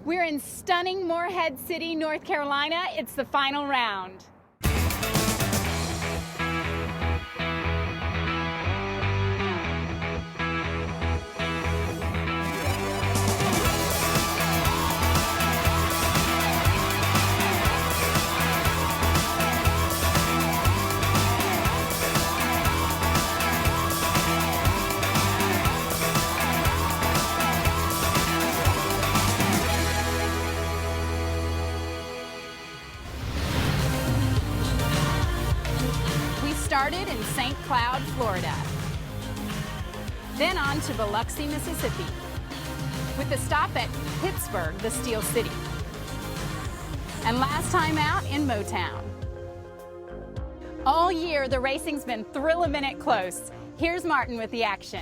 We're in stunning Morehead City, North Carolina. It's the final round. Started in St. Cloud, Florida. Then on to Biloxi, Mississippi, with a stop at Pittsburgh, the Steel City. And last time out in Motown. All year, the racing's been thrill-a-minute close. Here's Martin with the action.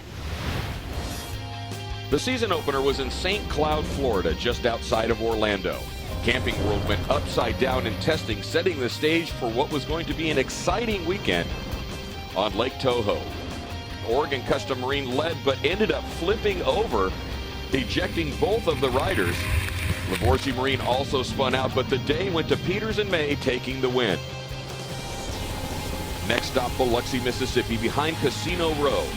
The season opener was in St. Cloud, Florida, just outside of Orlando. Camping World went upside down in testing, setting the stage for what was going to be an exciting weekend on Lake Toho. Oregon Custom Marine led, but ended up flipping over, ejecting both of the riders. Livorsi Marine also spun out, but the day went to Peters and May taking the win. Next stop, Biloxi, Mississippi, behind Casino Row.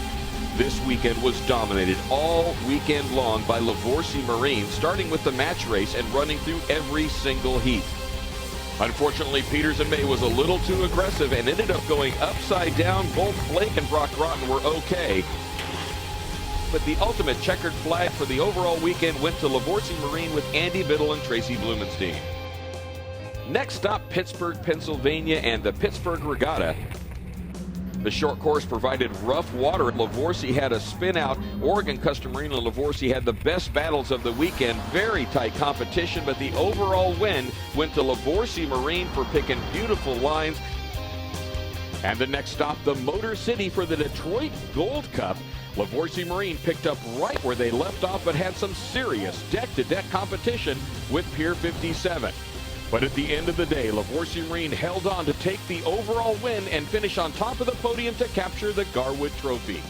This weekend was dominated all weekend long by Livorsi Marine, starting with the match race and running through every single heat. Unfortunately, Peters and May was a little too aggressive and ended up going upside down. Both Blake and Brock Groton were okay. But the ultimate checkered flag for the overall weekend went to Livorsi Marine with Andy Biddle and Tracy Blumenstein. Next stop, Pittsburgh, Pennsylvania, and the Pittsburgh Regatta. The short course provided rough water. Livorsi had a spin out. Oregon Custom Marine and Livorsi had the best battles of the weekend. Very tight competition, but the overall win went to Livorsi Marine for picking beautiful lines. And the next stop, the Motor City for the Detroit Gold Cup. Livorsi Marine picked up right where they left off, but had some serious deck-to-deck competition with Pier 57. But at the end of the day, Livorsi Marine held on to take the overall win and finish on top of the podium to capture the Garwood Trophy.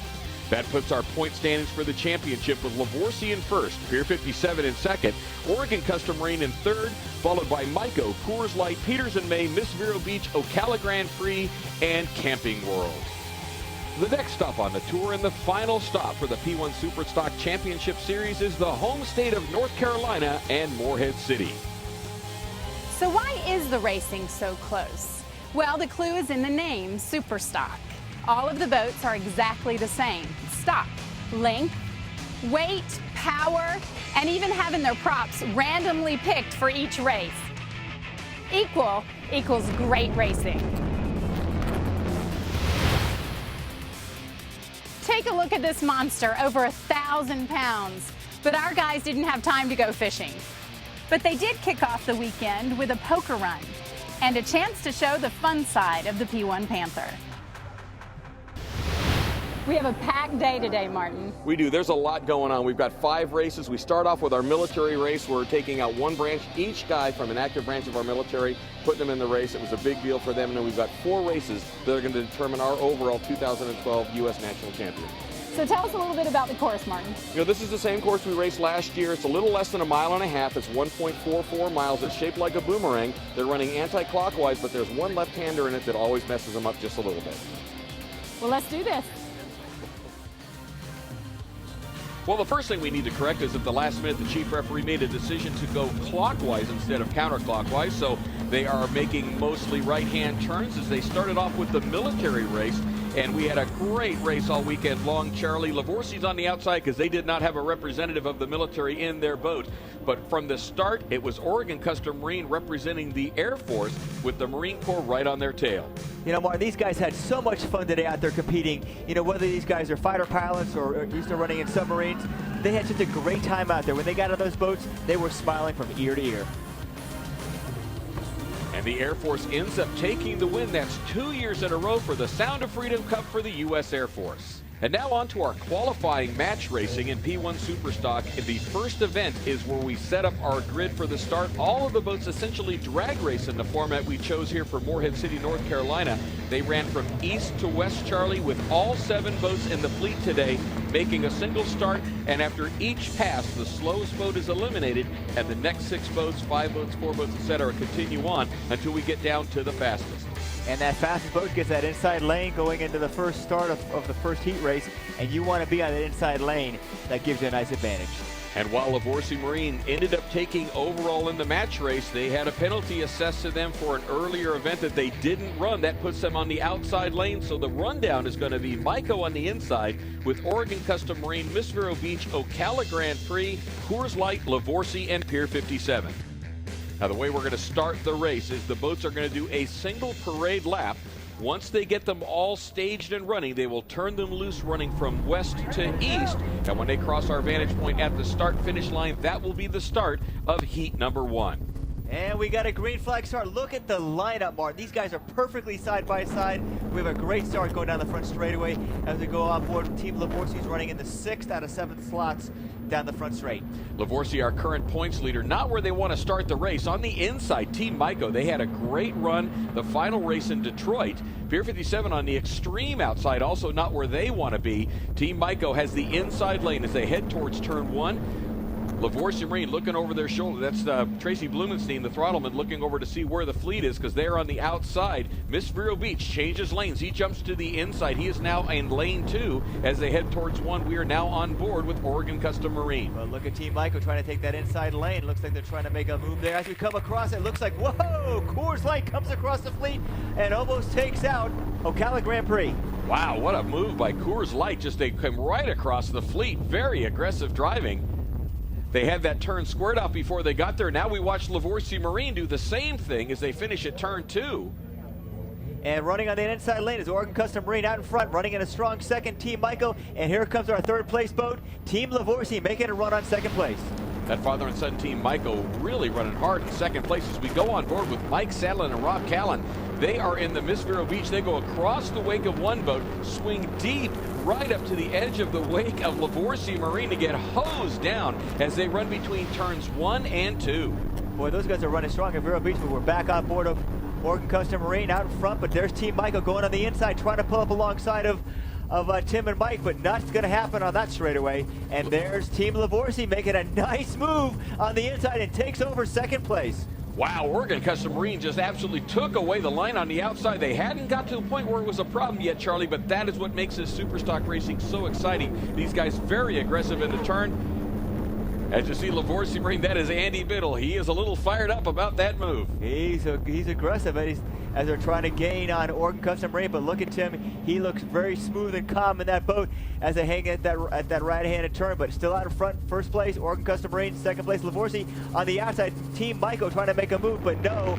That puts our point standings for the championship with Livorsi in first, Pier 57 in second, Oregon Custom Marine in third, followed by Myco, Coors Light, Peters and May, Miss Vero Beach, Ocala Grand Prix, and Camping World. The next stop on the tour and the final stop for the P1 SuperStock Championship Series is the home state of North Carolina and Morehead City. So why is the racing so close? Well, the clue is in the name, SuperStock. All of the boats are exactly the same. Stock, length, weight, power, and even having their props randomly picked for each race. Equal equals great racing. Take a look at this monster, over 1,000 pounds. But our guys didn't have time to go fishing. But they did kick off the weekend with a poker run and a chance to show the fun side of the P1 Panther. We have a packed day today, Martin. We do. There's a lot going on. We've got 5 races. We start off with our military race. We're taking out one branch, each guy from an active branch of our military, putting them in the race. It was a big deal for them. And then we've got 4 races that are going to determine our overall 2012 U.S. National Champion. So tell us a little bit about the course, Martin. You know, this is the same course we raced last year. It's a little less than a mile and a half. It's 1.44 miles. It's shaped like a boomerang. They're running anti-clockwise, but there's one left-hander in it that always messes them up just a little bit. Well, let's do this. Well, the first thing we need to correct is at the last minute, the chief referee made a decision to go clockwise instead of counterclockwise. So they are making mostly right-hand turns as they started off with the military race. And we had a great race all weekend long. Charlie, Livorsi's on the outside because they did not have a representative of the military in their boat. But from the start, it was Oregon Custom Marine representing the Air Force with the Marine Corps right on their tail. You know, Martin, these guys had so much fun today out there competing. You know, whether these guys are fighter pilots or used to running in submarines, they had such a great time out there. When they got on those boats, they were smiling from ear to ear. And the Air Force ends up taking the win. That's 2 years in a row for the Sound of Freedom Cup for the U.S. Air Force. And now on to our qualifying match racing in P1 Superstock. The first event is where we set up our grid for the start. All of the boats essentially drag race in the format we chose here for Morehead City, North Carolina. They ran from east to west, Charlie, with all 7 boats in the fleet today, making a single start. And after each pass, the slowest boat is eliminated, and the next 6 boats, 5 boats, 4 boats, etc. continue on until we get down to the fastest. And that fastest boat gets that inside lane going into the first start of the first heat race, and you want to be on that inside lane. That gives you a nice advantage. And while Livorsi Marine ended up taking overall in the match race, they had a penalty assessed to them for an earlier event that they didn't run. That puts them on the outside lane, so the rundown is going to be Maiko on the inside with Oregon Custom Marine, Miss Vero Beach, Ocala Grand Prix, Coors Light, Livorsi, and Pier 57. Now, the way we're going to start the race is the boats are going to do a single parade lap. Once they get them all staged and running, they will turn them loose running from west to east. And when they cross our vantage point at the start-finish line, that will be the start of heat number 1. And we got a green flag start. Look at the lineup, Martin. These guys are perfectly side by side. We have a great start going down the front straightaway as we go on board. Team Livorsi is running in the 6th out of 7th slots down the front straight. Livorsi, our current points leader, not where they want to start the race. On the inside, Team Maiko, they had a great run the final race in Detroit. Pier 57 on the extreme outside, also not where they want to be. Team Maiko has the inside lane as they head towards turn 1. Livorsi Marine looking over their shoulder. That's Tracy Blumenstein, the throttleman, looking over to see where the fleet is because they're on the outside. Miss Vero Beach changes lanes. He jumps to the inside. He is now in lane 2 as they head towards 1. We are now on board with Oregon Custom Marine. Well, look at Team Maiko trying to take that inside lane. Looks like they're trying to make a move there. As we come across it, looks like, whoa, Coors Light comes across the fleet and almost takes out Ocala Grand Prix. Wow, what a move by Coors Light. Just they come right across the fleet. Very aggressive driving. They had that turn squared out before they got there. Now we watch Livorsi Marine do the same thing as they finish at turn 2. And running on the inside lane is Oregon Custom Marine out in front, running in a strong second, Team Maiko. And here comes our 3rd place boat, Team Livorsi, making a run on 2nd place. That father and son Team Maiko really running hard in 2nd place as we go on board with Mike Sadlin and Rob Callan. They are in the Miss Vero Beach. They go across the wake of one boat, swing deep right up to the edge of the wake of Livorsi Marine to get hosed down as they run between turns 1 and 2. Boy, those guys are running strong at Vero Beach, but we're back on board of Oregon Custom Marine out in front. But there's Team Maiko going on the inside, trying to pull up alongside of Tim and Mike, but not going to happen on that straightaway. And there's Team Livorsi making a nice move on the inside and takes over 2nd place. Wow, Oregon Custom Marine just absolutely took away the line on the outside. They hadn't got to the point where it was a problem yet, Charlie, but that is what makes this Superstock racing so exciting. These guys very aggressive in the turn. As you see Livorsi Marine, that is Andy Biddle. He is a little fired up about that move. He's aggressive as they're trying to gain on Oregon Custom Marine, but look at Tim. He looks very smooth and calm in that boat as they hang at that right-handed turn, but still out in front. 1st place, Oregon Custom Marine. 2nd place, Livorsi. On the outside, Team Maiko trying to make a move, but no,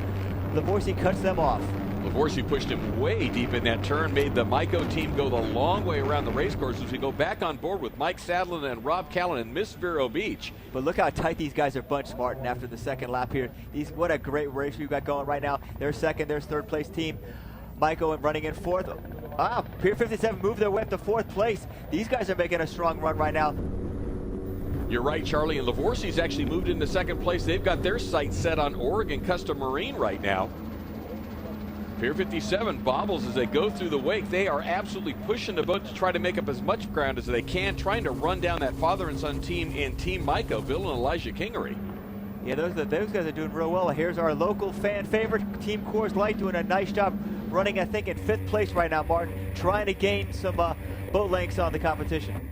Livorsi cuts them off. Livorsi pushed him way deep in that turn, made the Maiko team go the long way around the race course as we go back on board with Mike Sadlin and Rob Callan in Miss Vero Beach. But look how tight these guys are bunched, Martin, after the 2nd lap here. What a great race we've got going right now. There's 2nd, there's 3rd place Team Maiko running in 4th. Pier 57 moved their way up to 4th place. These guys are making a strong run right now. You're right, Charlie, and Livorsi's actually moved into 2nd place. They've got their sights set on Oregon Custom Marine right now. Pier 57 bobbles as they go through the wake. They are absolutely pushing the boat to try to make up as much ground as they can, trying to run down that father and son team in Team Maiko, Bill and Elijah Kingery. Yeah, those guys are doing real well. Here's our local fan favorite, Team Coors Light, doing a nice job running, I think, in 5th place right now, Martin, trying to gain some boat lengths on the competition.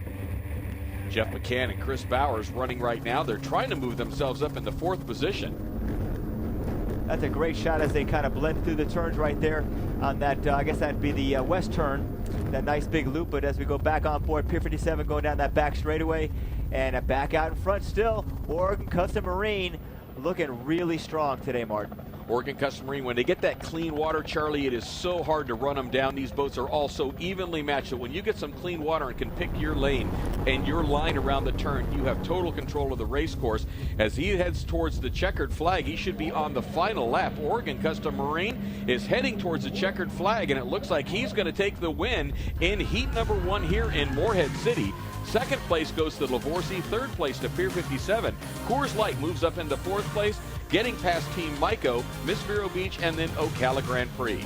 Jeff McCann and Chris Bowers running right now. They're trying to move themselves up into 4th position. That's a great shot as they kind of blend through the turns right there on that, I guess that'd be the west turn, that nice big loop. But as we go back on board, Pier 57 going down that back straightaway, and back out in front still, Oregon Custom Marine looking really strong today, Martin. Oregon Custom Marine, when they get that clean water, Charlie, it is so hard to run them down. These boats are all so evenly matched that when you get some clean water and can pick your lane and your line around the turn, you have total control of the race course. As he heads towards the checkered flag, he should be on the final lap. Oregon Custom Marine is heading towards the checkered flag, and it looks like he's going to take the win in heat number 1 here in Morehead City. Second place goes to Lavorsi, third place to Pier 57. Coors Light moves up into fourth place, getting past Team Maiko, Miss Vero Beach, and then Ocala Grand Prix.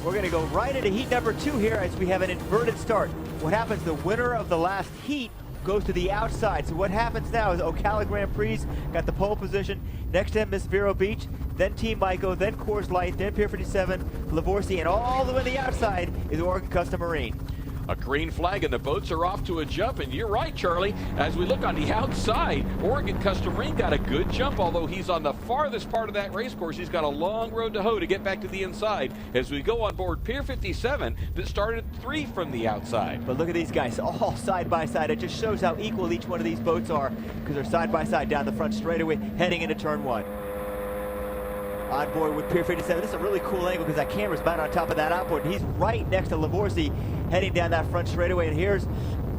We're going to go right into heat number 2 here as we have an inverted start. What happens, the winner of the last heat goes to the outside. So what happens now is Ocala Grand Prix got the pole position. Next to him, Miss Vero Beach, then Team Maiko, then Coors Light, then Pier 57, Lavorsi, and all the way to the outside is Oregon Custom Marine. A green flag and the boats are off to a jump, and you're right, Charlie. As we look on the outside, Oregon Custom Marine got a good jump, although he's on the farthest part of that race course. He's got a long road to hoe to get back to the inside as we go on board Pier 57 that started 3 from the outside. But look at these guys, all side by side. It just shows how equal each one of these boats are because they're side by side down the front straightaway heading into turn 1. On board with Pier 57. This is a really cool angle because that camera's mounted on top of that outboard. He's right next to Lavorsi heading down that front straightaway. And here's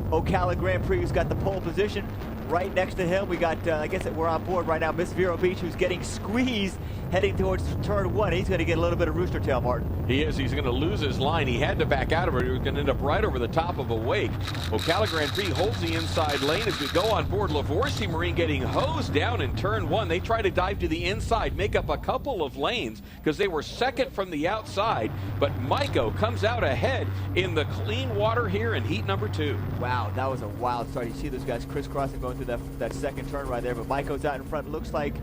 Ocala Grand Prix, who's got the pole position. Right next to him, we got, I guess we're on board right now, Miss Vero Beach, who's getting squeezed heading towards turn 1. He's going to get a little bit of rooster tail, Martin. He is. He's going to lose his line. He had to back out of it. He was going to end up right over the top of a wake. Ocala Grand Prix holds the inside lane as we go on board. Lavorsi Marine getting hosed down in turn 1. They try to dive to the inside, make up a couple of lanes because they were second from the outside. But Maiko comes out ahead in the clean water here in heat number 2. Wow, that was a wild start. You see those guys crisscrossing going through that second turn right there. But Maiko's out in front. Looks like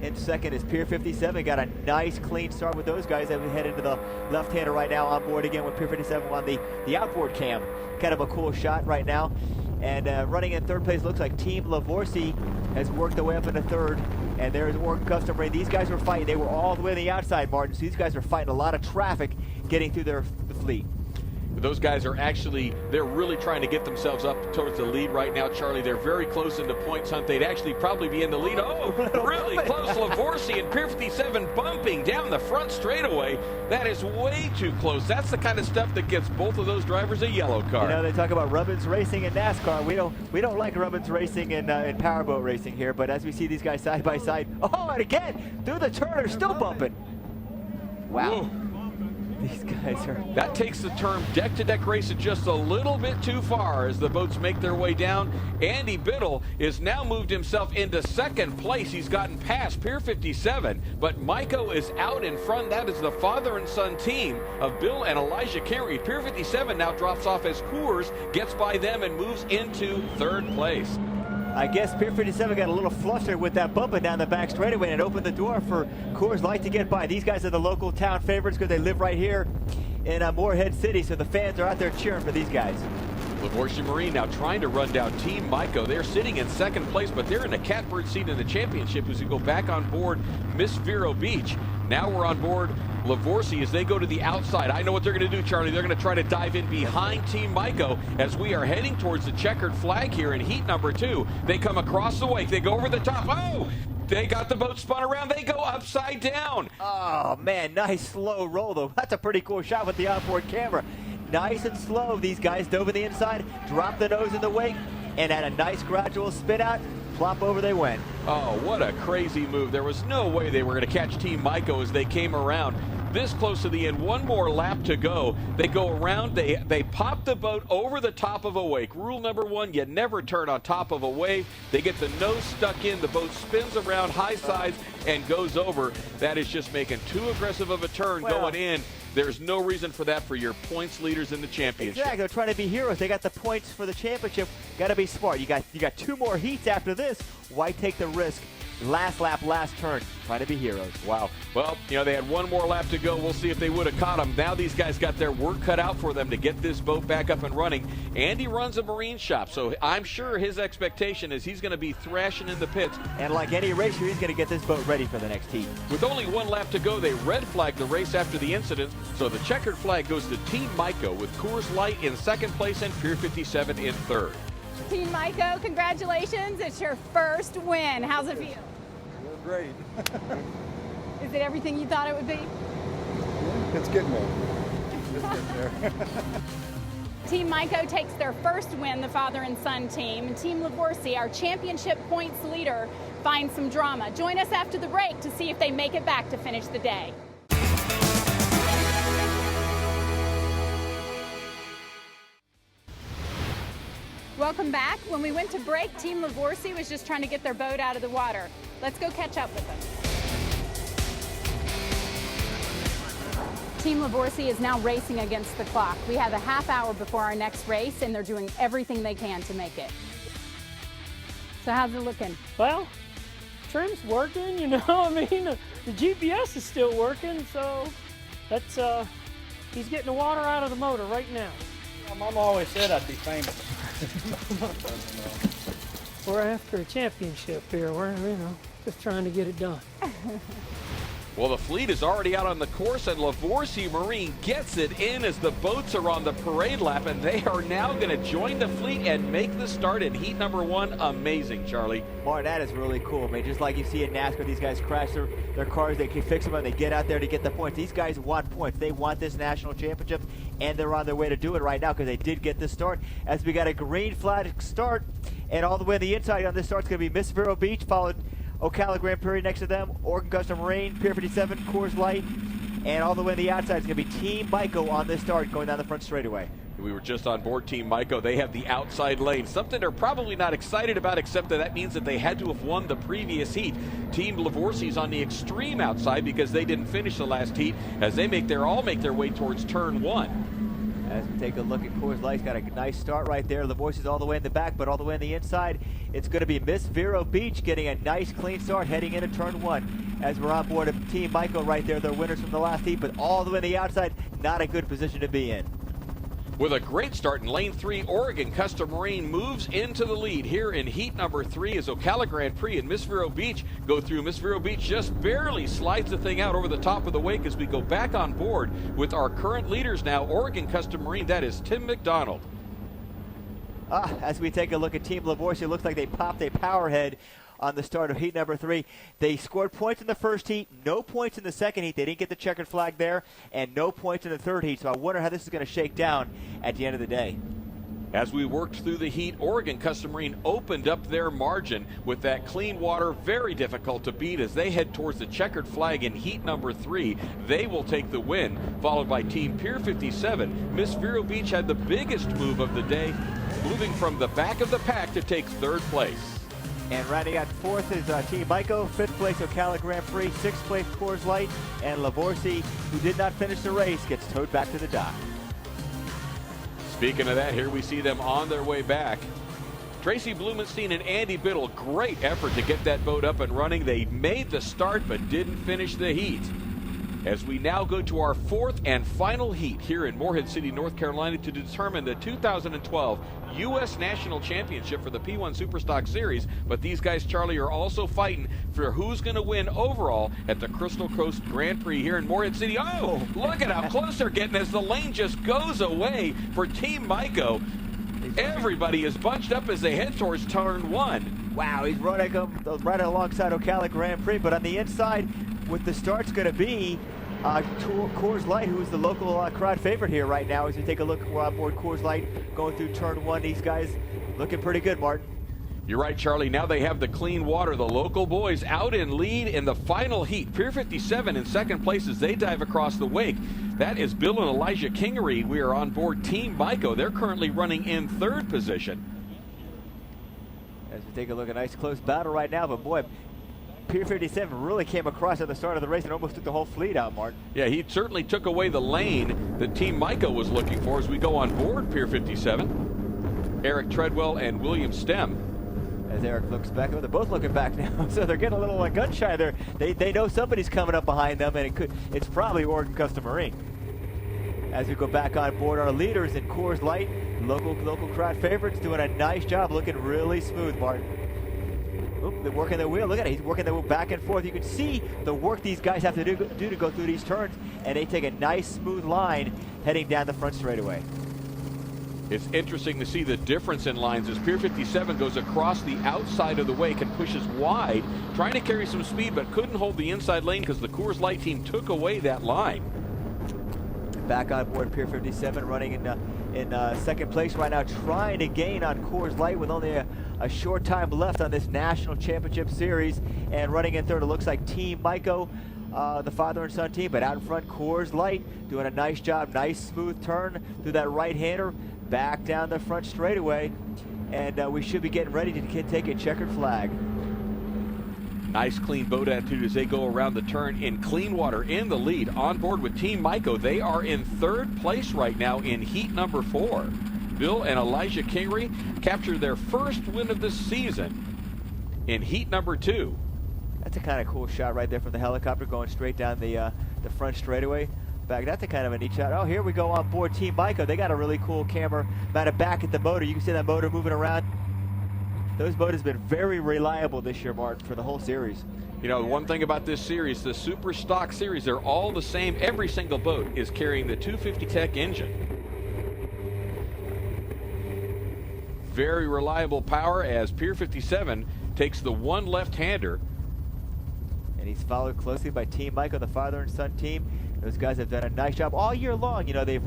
in second is Pier 57. Got a nice clean start with those guys as we head into the left-hander right now on board again with Pier 57 on the outboard cam. Kind of a cool shot right now. And running in third place looks like Team Lavorsi has worked their way up into third. And there's Oregon Custom Marine. These guys were fighting. They were all the way on the outside, Martin. So these guys are fighting a lot of traffic getting through the fleet. Those guys are they're really trying to get themselves up towards the lead right now, Charlie. They're very close in the points hunt. They'd actually probably be in the lead. Oh, really close. Lavorsi and Pier 57 bumping down the front straightaway. That is way too close. That's the kind of stuff that gets both of those drivers a yellow card. You know, they talk about Rubbins racing in NASCAR. We don't like Rubbins racing in powerboat racing here, but as we see these guys side by side, oh, and again, through the turn, they're still bumping. Wow. Whoa. These guys are... That takes the term deck-to-deck racing just a little bit too far as the boats make their way down. Andy Biddle is now moved himself into second place. He's gotten past Pier 57, but Maiko is out in front. That is the father and son team of Bill and Elijah Carey. Pier 57 now drops off as Coors gets by them and moves into third place. I guess Pier 57 got a little flustered with that bumping down the back straightaway and it opened the door for Coors Light to get by. These guys are the local town favorites because they live right here in Morehead City, so the fans are out there cheering for these guys. Lavorsi Marine now trying to run down Team Maiko. They're sitting in second place, but they're in a catbird seat in the championship as we go back on board Miss Vero Beach. Now we're on board Lavorsi as they go to the outside. I know what they're going to do, Charlie. They're going to try to dive in behind Team Maiko as we are heading towards the checkered flag here in heat number 2. They come across the wake. They go over the top. Oh! They got the boat spun around. They go upside down. Oh, man, nice slow roll, though. That's a pretty cool shot with the outboard camera. Nice and slow. These guys dove in the inside, dropped the nose in the wake, and had a nice gradual spin out. Plop over they went. Oh, what a crazy move. There was no way they were going to catch Team Maiko as they came around. This close to the end, one more lap to go. They go around, they pop the boat over the top of a wake. Rule number 1, you never turn on top of a wave. They get the nose stuck in, the boat spins around high sides and goes over. That is just making too aggressive of a turn going in. There's no reason for that for your points leaders in the championship. Exactly, they're trying to be heroes. They got the points for the championship. Got to be smart. You got 2 more heats after this. Why take the risk? Last lap, last turn, trying to be heroes. Wow. Well, you know, they had one more lap to go. We'll see if they would have caught them. Now these guys got their work cut out for them to get this boat back up and running. Andy runs a marine shop, so I'm sure his expectation is he's going to be thrashing in the pits. And like any racer, he's going to get this boat ready for the next heat. With only 1 lap to go, they red flagged the race after the incident, so the checkered flag goes to Team Maiko with Coors Light in second place and Pier 57 in third. Team Maiko, congratulations. It's your first win. How's it feel? great. Is it everything you thought it would be? Yeah, it's getting there. It's getting there. Team Maiko takes their first win, the father and son team. And Team Livorsi, our championship points leader, finds some drama. Join us after the break to see if they make it back to finish the day. Welcome back. When we went to break, Team Livorsi was just trying to get their boat out of the water. Let's go catch up with them. Team Livorsi is now racing against the clock. We have a half hour before our next race, and they're doing everything they can to make it. So how's it looking? Well, trim's working, you know. I mean, the GPS is still working, so that's he's getting the water out of the motor right now. My mom always said I'd be famous. We're after a championship here. We're, just trying to get it done. Well, the fleet is already out on the course, and Livorsi Marine gets it in as the boats are on the parade lap, and they are now going to join the fleet and make the start in heat number 1. Amazing, Charlie. Martin, that is really cool. I mean, just like you see in NASCAR, these guys crash their cars, they can fix them, and they get out there to get the points. These guys want points. They want this national championship, and they're on their way to do it right now because they did get this start. As we got a green flag start, and all the way on the inside on this start is going to be Miss Vero Beach, followed Ocala Grand Prairie next to them, Oregon Custom Marine, Pier 57, Coors Light, and all the way on the outside is going to be Team Maiko on this start going down the front straightaway. We were just on board Team Maiko. They have the outside lane, something they're probably not excited about, except that means that they had to have won the previous heat. Team Livorsi's on the extreme outside because they didn't finish the last heat, as they all make their way towards turn 1. As we take a look at Coors Light's got a nice start right there. Livorsi's all the way in the back, but all the way on the inside, it's going to be Miss Vero Beach getting a nice clean start heading into turn 1. As we're on board of Team Maiko right there, they're winners from the last heat, but all the way on the outside, not a good position to be in. With a great start in lane 3, Oregon Custom Marine moves into the lead here in heat number 3 as Ocala Grand Prix and Miss Vero Beach go through. Miss Vero Beach just barely slides the thing out over the top of the wake as we go back on board with our current leaders now, Oregon Custom Marine. That is Tim McDonald. As we take a look at Team Livorsi, it looks like they popped a power head on the start of heat number 3. They scored points in the first heat, no points in the second heat. They didn't get the checkered flag there, and no points in the third heat. So I wonder how this is going to shake down at the end of the day. As we worked through the heat, Oregon Custom Marine opened up their margin with that clean water, very difficult to beat as they head towards the checkered flag in heat number 3. They will take the win, followed by Team Pier 57. Miss Vero Beach had the biggest move of the day, moving from the back of the pack to take third place. And rounding out fourth is Team Maiko, fifth place Ocala Grand Prix, sixth place Coors Light, and Livorsi, who did not finish the race, gets towed back to the dock. Speaking of that, here we see them on their way back. Tracy Blumenstein and Andy Biddle, great effort to get that boat up and running. They made the start but didn't finish the heat. As we now go to our fourth and final heat here in Morehead City, North Carolina to determine the 2012 U.S. National Championship for the P1 SuperStock Series. But these guys, Charlie, are also fighting for who's going to win overall at the Crystal Coast Grand Prix here in Morehead City. Oh, look at how close they're getting as the lane just goes away for Team Maiko. Everybody is bunched up as they head towards turn 1. Wow, he's running right alongside Ocala Grand Prix, but on the inside, with the start's going to be Coors Light, who is the local crowd favorite here right now. As you take a look, we're on board Coors Light going through turn 1. These guys looking pretty good, Martin. You're right, Charlie. Now they have the clean water. The local boys out in lead in the final heat. Pier 57 in second place as they dive across the wake. That is Bill and Elijah Kingery. We are on board Team Maiko. They're currently running in third position. As we take a look, a nice close battle right now, but boy, Pier 57 really came across at the start of the race and almost took the whole fleet out, Martin. Yeah, he certainly took away the lane that Team Maiko was looking for as we go on board Pier 57. Eric Treadwell and William Stem. As Eric looks back, they're both looking back now, so they're getting a little gun shy there. They know somebody's coming up behind them, and it's probably Oregon Custom Marine. As we go back on board, our leaders in Coors Light, local crowd favorites, doing a nice job, looking really smooth, Martin. Oop, they're working the wheel. Look at it. He's working the wheel back and forth. You can see the work these guys have to do to go through these turns, and they take a nice smooth line heading down the front straightaway. It's interesting to see the difference in lines as Pier 57 goes across the outside of the wake and pushes wide, trying to carry some speed, but couldn't hold the inside lane because the Coors Light team took away that line. Back on board Pier 57, running in second place right now, trying to gain on Coors Light with only a short time left on this national championship series. And running in third, it looks like Team Maiko, the father and son team, but out in front, Coors Light doing a nice job. Nice smooth turn through that right-hander, back down the front straightaway, and we should be getting ready to take a checkered flag. Nice clean boat attitude as they go around the turn in clean water in the lead. On board with Team Maiko, they are in third place right now in heat number 4. Bill and Elijah Kingery capture their first win of the season in heat number 2. That's a kind of cool shot right there from the helicopter going straight down the front straightaway. Back, that's a kind of a neat shot. Oh, here we go on board Team Maiko. They got a really cool camera mounted back at the motor. You can see that motor moving around. Those boats have been very reliable this year, Martin, for the whole series. You know, one thing about this series, the SuperStock series, they're all the same. Every single boat is carrying the 250 Tech engine. Very reliable power as Pier 57 takes the one left-hander. And he's followed closely by Team Maiko, the father and son team. Those guys have done a nice job all year long. You know, they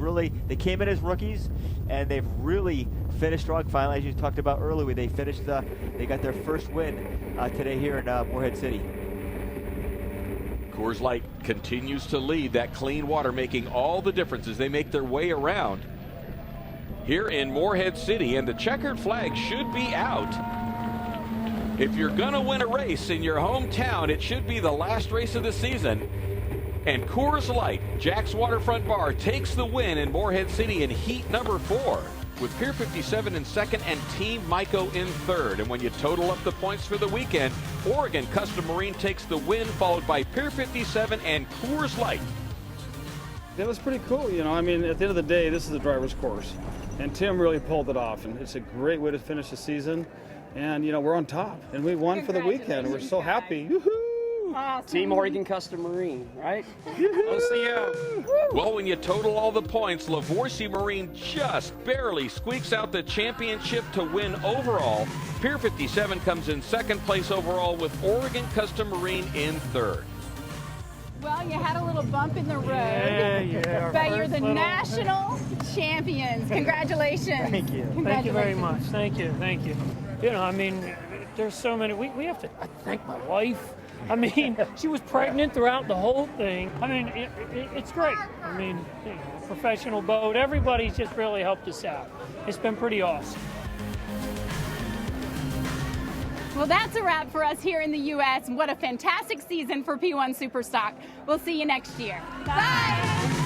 came in as rookies, and they've really finished strong. Finally, as you talked about earlier, they got their first win today here in Morehead City. Coors Light continues to lead. That clean water making all the difference as they make their way around here in Morehead City, and the checkered flag should be out. If you're gonna win a race in your hometown, it should be the last race of the season. And Coors Light, Jack's Waterfront Bar, takes the win in Morehead City in heat number 4, with Pier 57 in second and Team Maiko in third. And when you total up the points for the weekend, Oregon Custom Marine takes the win, followed by Pier 57 and Coors Light. It was pretty cool, you know. I mean, at the end of the day, this is a driver's course, and Tim really pulled it off, and it's a great way to finish the season. And you know, we're on top, and we won for the weekend. We're so happy. Woohoo! Awesome. Team Oregon Custom Marine, right? OCO. Well, when you total all the points, Livorsi Marine just barely squeaks out the championship to win overall. Pier 57 comes in second place overall, with Oregon Custom Marine in third. Well, you had a little bump in the road, Yeah. but you're the Little- national champions. Congratulations. Thank you. Thank you very much. Thank you. Thank you. You know, I mean, there's so many. We have to thank my wife. I mean, she was pregnant throughout the whole thing. I mean, it's great. I mean, you know, professional boat. Everybody's just really helped us out. It's been pretty awesome. Well, that's a wrap for us here in the U.S. What a fantastic season for P1 SuperStock. We'll see you next year. Bye.